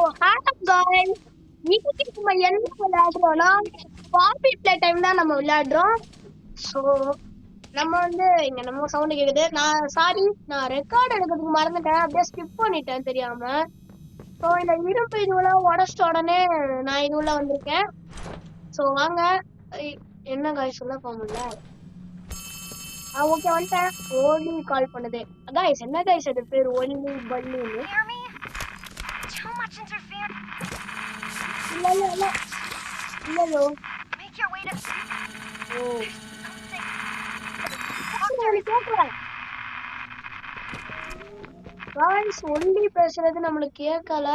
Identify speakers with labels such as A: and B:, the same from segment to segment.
A: Hello guys, இன்னைக்கு நம்ம என்ன விளையாடுறோம்னா பாப்பி பிளே டைம் தான் நம்ம விளையாடுறோம். ஸோ நம்ம இங்க நம்ம சவுண்ட் கேக்குது. நான் ரெக்கார்ட் எடுக்கிறதுக்கு மறந்துட்டேன், அப்படியே ஸ்கிப் பண்ணிட்டேன் தெரியாம. ஸோ இந்த இரும்பு இதுவெல்லாம் உடச்சிட்ட உடனே நான் இது உள்ள வந்திருக்கேன். ஸோ வாங்க. என்ன காய்ஸ் சொல்ல போகல. ஓகே வந்துட்டேன். ஓலி கால் பண்ணுது காய்ஸ். என்ன காய்ஸ் அது பேர்? ஒலி பல்லின்னு. இல்ல இல்ல இல்ல இல்லையோ. ஓ கேட்கல காய்ஸ், ஒண்டி பேசுறது நம்மளுக்கு கேட்கல.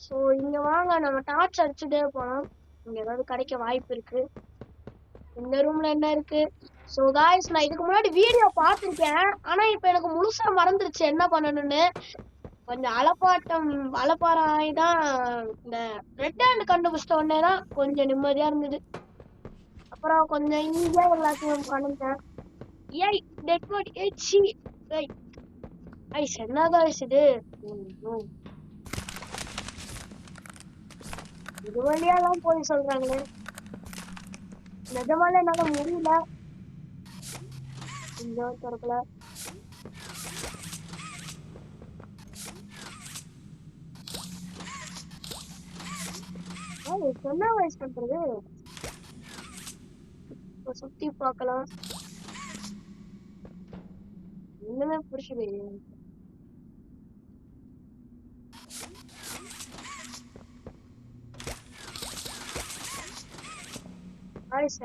A: சோ இங்க வாங்க, நம்ம டார்ச் அடிச்சுட்டே போனோம். இங்க ஏதாவது கிடைக்க வாய்ப்பு இருக்கு. இந்த ரூம்ல என்ன இருக்கு? சோ காய்ஸ், நான் இதுக்கு முன்னாடி வீடியோ பார்த்திருக்கேன், ஆனா இப்ப எனக்கு முழுசா மறந்துருச்சு என்ன பண்ணணும்னு. கொஞ்சம் அலப்பாராய் தான் இந்த ரெட் ஹேண்ட் கண்டுபிடிச்சிட்ட உடனே தான் கொஞ்சம் நிம்மதியா இருந்தது. அப்புறம் கொஞ்சம் ஈஸியா எல்லாத்தையும் பண்ணிட்டேன். ஏய் டெட் பாடி, ஏச்சி. ஐஸ் என்ன காய்ஸ் இது? இது வழியாலாம் போய் சொல்றாங்களே, நிஜமால என்னால முடியல. இந்த திறக்கல. என்ன வயசு பண்றது? சுத்தி பார்க்கலாம். இன்னுமே புடிச்சது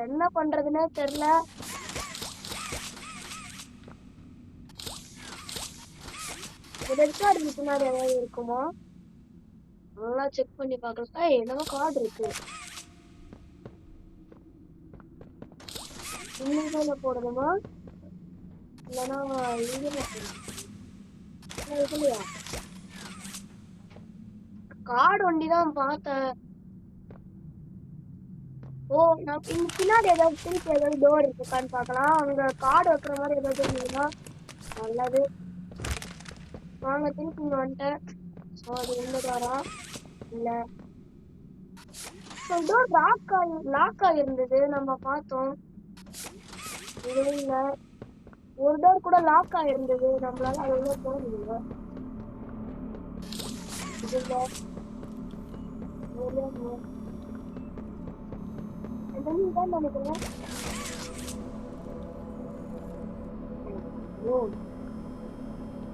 A: என்ன பண்றதுன்னே தெரியல. ரெக்கார்டு பின்னாடி ஏதாவது இருக்குமா? நல்லா செக் பண்ணி பார்க்கலாம். என்னமோ கார்டு இருக்கு. இன்னும் போடணுமா இல்லைன்னா இல்லையா? கார்டு ஒண்டிதான் பார்த்தேன். ஓ, நான் பின்னாடி ஏதாவது திருப்பி ஏதாவது டோர் இருக்கான்னு பார்க்கலாம். அங்க கார்டு வைக்கிற மாதிரி ஏதாவது இருந்ததுன்னா நல்லது. வாங்க, திருப்பி இங்க வந்துட்டேன். ஸோ அது எந்த டோரா? இல்ல, டோர் லாக் ஆகிருந்தது, நம்ம பார்த்தோம். இதுவும் இல்ல. ஒரு டோர் கூட லாக் ஆகிருந்தது, நம்மளால அது உள்ள போக முடியல. இது இல்ல. நினைக்கிறேன்.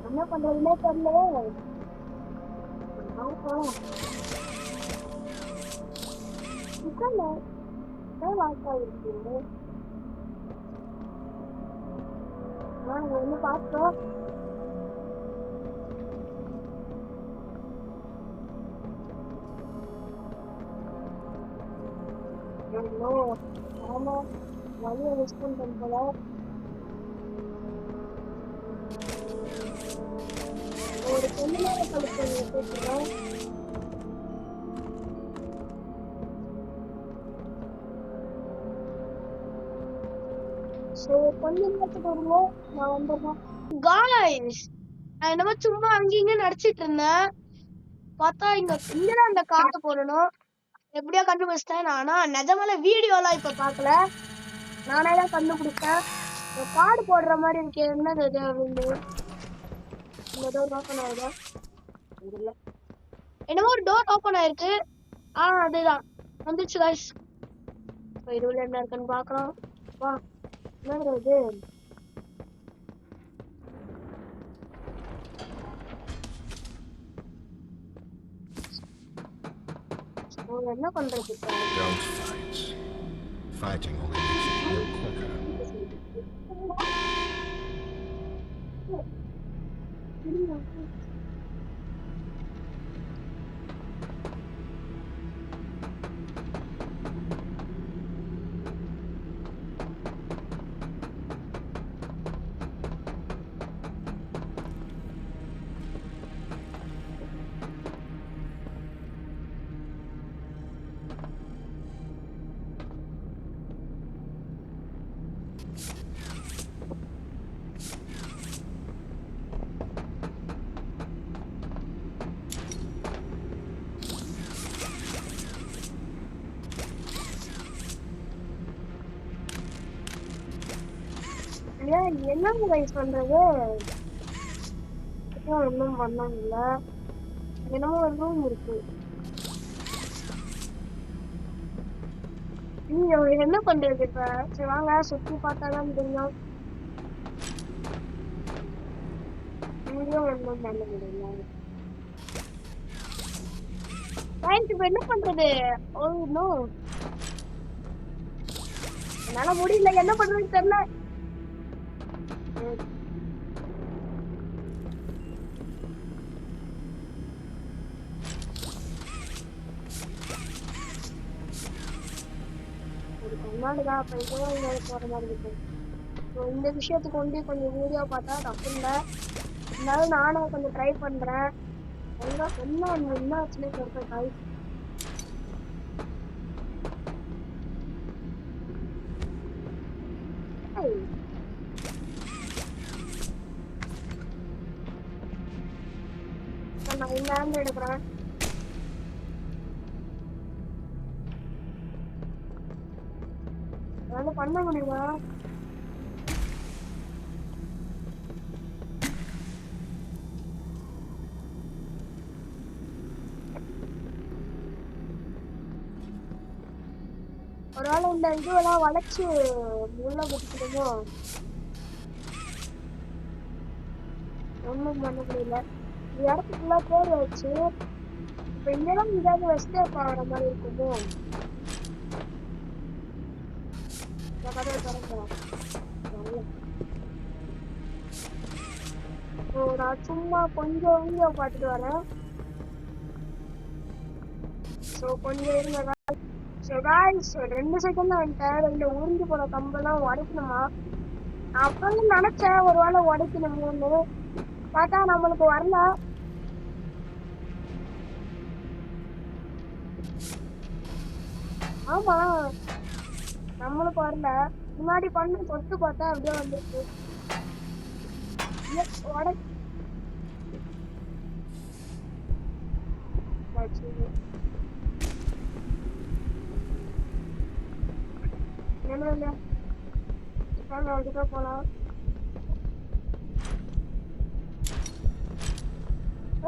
A: என்ன பண்றதுன்னே தெரியல. ஒண்ணு பார்த்தோம். ஆமா, வழியை மிஸ் பண்ணிட்டேன் போல. ஒரு கொஞ்ச நேரம் கழிச்சு பேசுறேன். ஸோ கொஞ்ச நேரத்துக்கு வருவோம், நான் வந்துடுறேன். காய்ஸ், நான் என்னமோ சும்மா அங்கேயும் நடிச்சிட்டு இருந்தேன். பார்த்தா இங்கதான் அந்த கார்டு போடணும். எப்படியா கண்டுபிடிச்சிட்டேன். ஆனா நிஜமால வீடியோலாம் இப்ப பாக்கல, நானே தான் கண்டுபிடிச்சேன். கார்டு போடுற மாதிரி இருக்கு. என்னது அது அப்படின்னு இந்த டோர் ஓப்பன் ஆகுதா? இல்ல, என்னமோ ஒரு டோர் ஓப்பன் ஆயிருக்கு. அதுதான் வந்துச்சு காய்ஸ். இதுல என்ன இருக்குன்னு பாக்கலாம். வா, என்னது இது? என்ன பண்றது?
B: Fighting only makes you grow quicker.
A: ஏன் என்னங்க ரைஸ் பண்றது? ஒன்றும் பண்ண இல்ல. என்னமோ ஒரு ரூம் இருக்கு. நீங்க என்ன பண்றது இப்ப? சரி வாங்க சுத்தி பார்த்தாதான் தெரியும். இங்கேயும் ஒன்றும் பண்ண முடியல. ரைஸ் இப்ப என்ன பண்றது? ஓ நோ, என்னால முடியல, என்ன பண்றதுன்னு தெரியல. ஒரு கண்ணாடிதான் அப்ப இதுவும் இங்க போற மாதிரி இருக்கு. இந்த விஷயத்துக்கு வந்து கொஞ்சம் வீடியோ பார்த்தா தப்பு இல்லை. இருந்தாலும் நானும் கொஞ்சம் ட்ரை பண்றேன். என்ன ஆச்சுன்னு சொல்ற காய். நான் இந்த ஹேண்ட் எடுக்கிறேன். அதாவது பண்ண முடியுமா? ஒருவேளை இந்த இதுவெல்லாம் வளைச்சு உள்ள குடிச்சிடுமோ? ஒண்ணும் பண்ண முடியல. இந்த இடத்துக்குள்ள பேர் வச்சு இப்ப இங்கெல்லாம் இதாவது எஸ்கேப் ஆகிற மாதிரி இருக்குமோ? இந்த கதவை திறக்கிறேன். நான் சும்மா கொஞ்சம் வீடியோ பார்த்துட்டு வரேன். கொஞ்சம் இருங்க. 2 செகண்ட்ல வந்துட்டேன். 2 உறிஞ்சு போன கம்பெல்லாம் உடைக்கணுமா? நான் அப்பவும் நினைச்சேன் ஒரு வேளை உடைக்கணுமோன்னு. பார்த்தா நம்மளுக்கு வரல. ஆமா, நம்மளுக்கு வரல. முன்னாடி பண்ண தொட்டு பார்த்தா அப்படியே வந்துருக்கு. என்ன அதுக்கா போலாம்.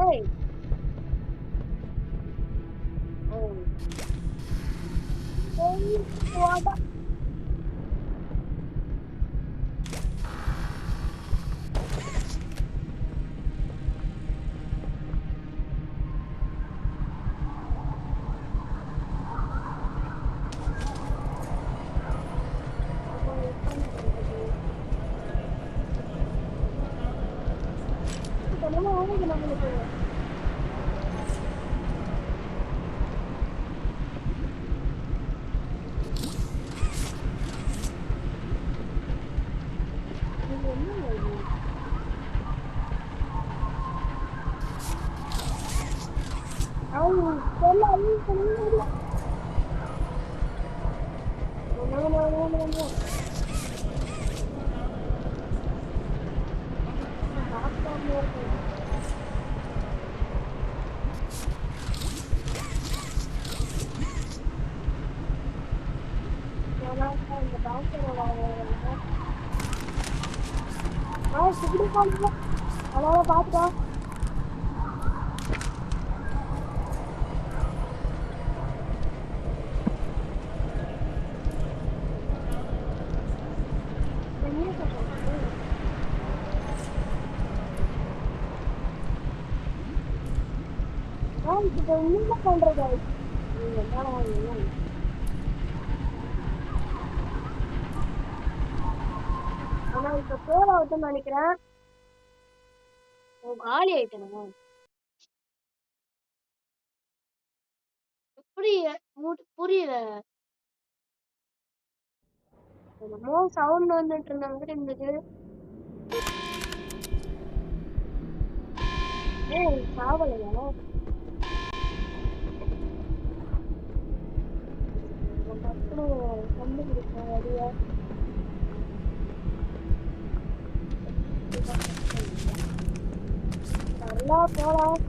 A: ஏய் போடா. நம்மளுக்கு அதனால பாத்துட்டா. என்ன பண்றது? ஆனா இப்ப பேர் ஆகுதுன்னு நினைக்கிறேன். காலி ஆயிட்டேனா? எப்படி புரியல. என்னமோ சவுண்ட் வந்துட்டு இருந்த மாதிரி இருந்தது. ஏய் சாவலையா? கண்டுபிடிச்சேன் வழியா. நல்லா போலாம்.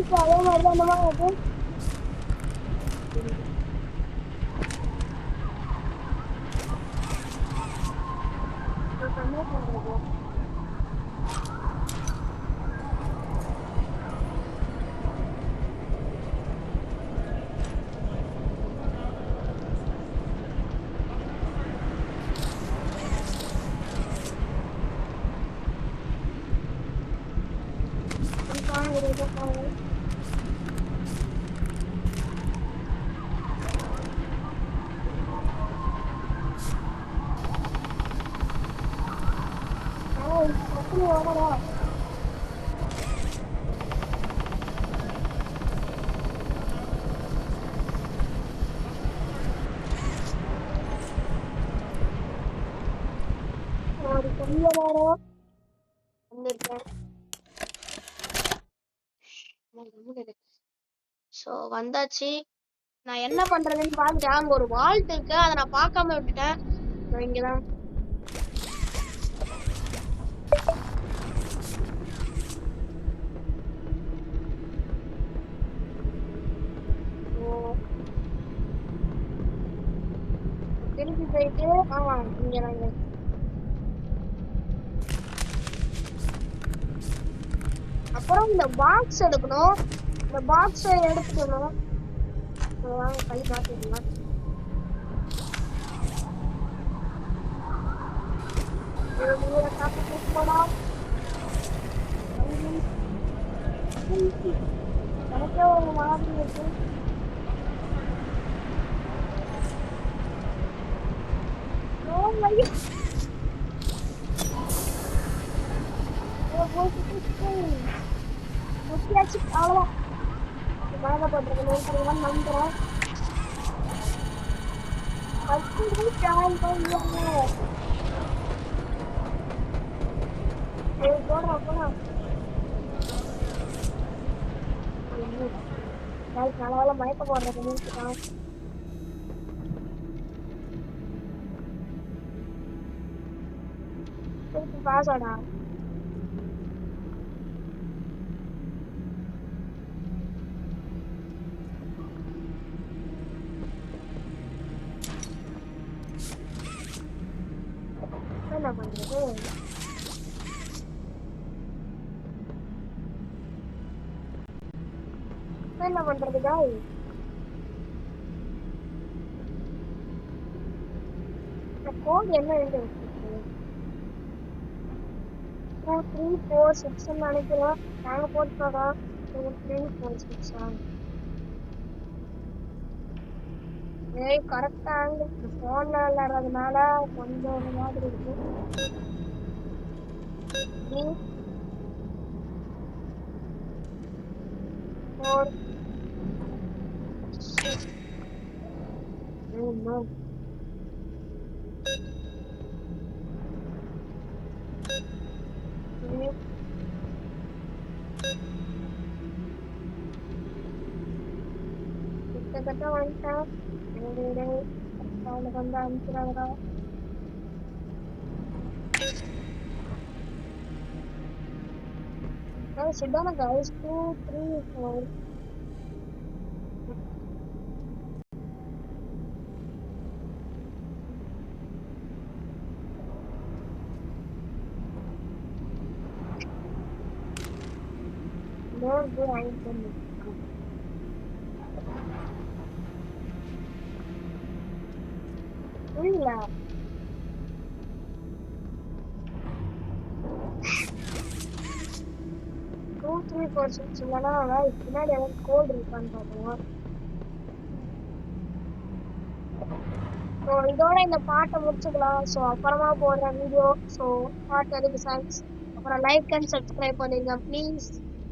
A: இப்போ அதே மாதிரி தான் என்னமா அது என்ன பண்றது ஒரு கொஞ்ச நேரம் வந்திருக்கேன் ஸோ வந்தாச்சு நான் என்ன பண்றதுன்னு பார்த்துட்டேன் அங்க ஒரு வால்ட் இருக்கு அதை நான் பார்க்காம விட்டுட்டேன் இங்கதான் திருப்பி போயிட்டு இங்கதாங்க அப்புறம் இந்த பாக்ஸ் எடுக்கணும் இந்த பாக்ஸை எடுத்துக்கணும் கை மாத்திடலாம் எனக்கே ஒரு மாதிரி இருக்கு முக்கியாச்சு அவ்வளோதான் மேலே போட்டுருக்கேன் நம்புறேன் நல்ல மயக்க போடுறது நிறுத்திட்டான் திருப்பி பாசாடா என்ன பண்றது என்ன பண்றது காய் கோட் என்ன எழுதி வச்சிருக்கு 2 3 4 6 நினைக்கிறேன் நாங்க போட்டுறோம் 2 3 4 6 ஏய் கரெக்டா போன்ல விளையாடுறதுனால கொஞ்சம் ஒரு மாதிரி இருக்கு கிட்டத்தட்ட வந்துட்டேன் அவனுக்கு வந்து அனுப்பிச்சாங்க sit down guys 2 3 4 more go and come புரியல 2 3 4 6 இல்லனா பின்னாடி ஏதாவது கோட் இருக்கான்னு பார்ப்போம் ஸோ இதோட இந்த பாட்டை முடிச்சுக்கலாம் ஸோ அப்புறமா போடுற வீடியோ ஸோ பாட்டு அதுக்கு தேங்க்ஸ் அப்புறம் லைக் அண்ட் சப்ஸ்கிரைப் பண்ணிடுங்க ப்ளீஸ்